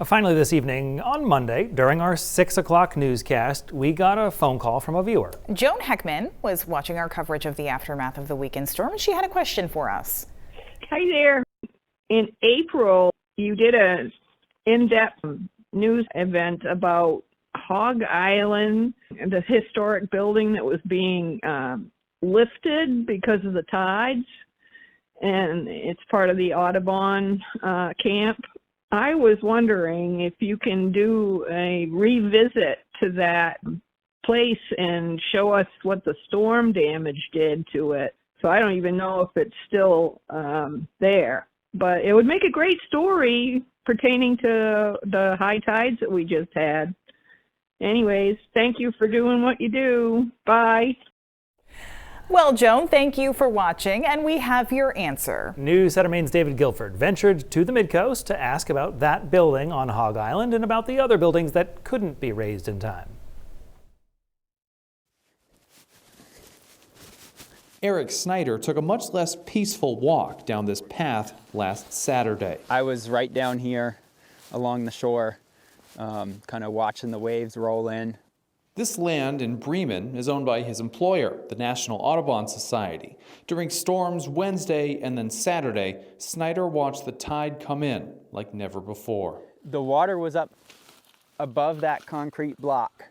Finally this evening, on Monday, during our 6 o'clock newscast, we got a phone call from a viewer. Joan Heckman was watching our coverage of the aftermath of the weekend storm, and she had a question for us. Hi there. In April, you did an in-depth news event about Hog Island, the historic building that was being lifted because of the tides, and it's part of the Audubon camp. I was wondering if you can do a revisit to that place and show us what the storm damage did to it. So I don't even know if it's still there, but it would make a great story pertaining to the high tides that we just had. Anyways, thank you for doing what you do. Bye. Well, Joan, thank you for watching, and we have your answer. News Center Maine's David Guilford ventured to the Midcoast to ask about that building on Hog Island and about the other buildings that couldn't be raised in time. Eric Snyder took a much less peaceful walk down this path last Saturday. I was right down here along the shore, kind of watching the waves roll in. This land in Bremen is owned by his employer, the National Audubon Society. During storms Wednesday and then Saturday, Snyder watched the tide come in like never before. The water was up above that concrete block.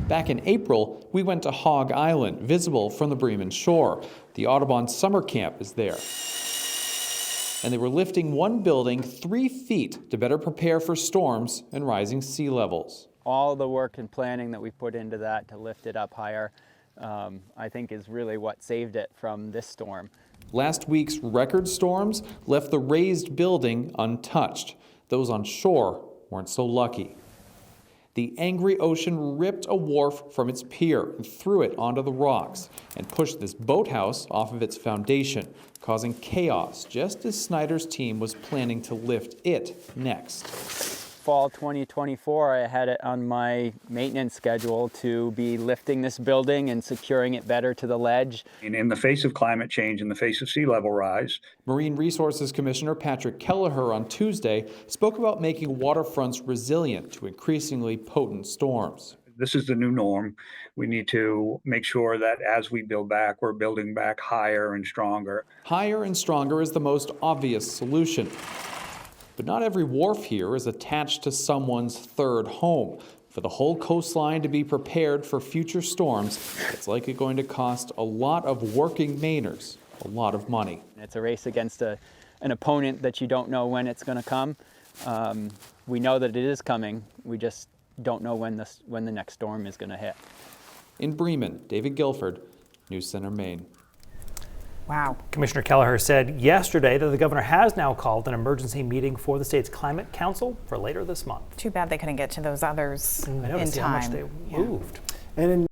Back in April, we went to Hog Island, visible from the Bremen shore. The Audubon summer camp is there. And they were lifting one building 3 feet to better prepare for storms and rising sea levels. All the work and planning that we put into that to lift it up higher, I think is really what saved it from this storm. Last week's record storms left the raised building untouched. Those on shore weren't so lucky. The angry ocean ripped a wharf from its pier and threw it onto the rocks and pushed this boathouse off of its foundation, causing chaos just as Snyder's team was planning to lift it next. Fall 2024, I had it on my maintenance schedule to be lifting this building and securing it better to the ledge. In the face of climate change, in the face of sea level rise. Marine Resources Commissioner Patrick Kelleher on Tuesday spoke about making waterfronts resilient to increasingly potent storms. This is the new norm. We need to make sure that as we build back, we're building back higher and stronger. Higher and stronger is the most obvious solution. But not every wharf here is attached to someone's third home. For the whole coastline to be prepared for future storms, it's likely going to cost a lot of working Mainers a lot of money. It's a race against an opponent that you don't know when it's going to come. We know that it is coming. We just don't know when the next storm is going to hit. In Bremen, David Guilford, News Center, Maine. Wow. Commissioner Kelleher said yesterday that the governor has now called an emergency meeting for the state's climate council for later this month. Too bad they couldn't get to those others I know, in to see how much time. they moved. And in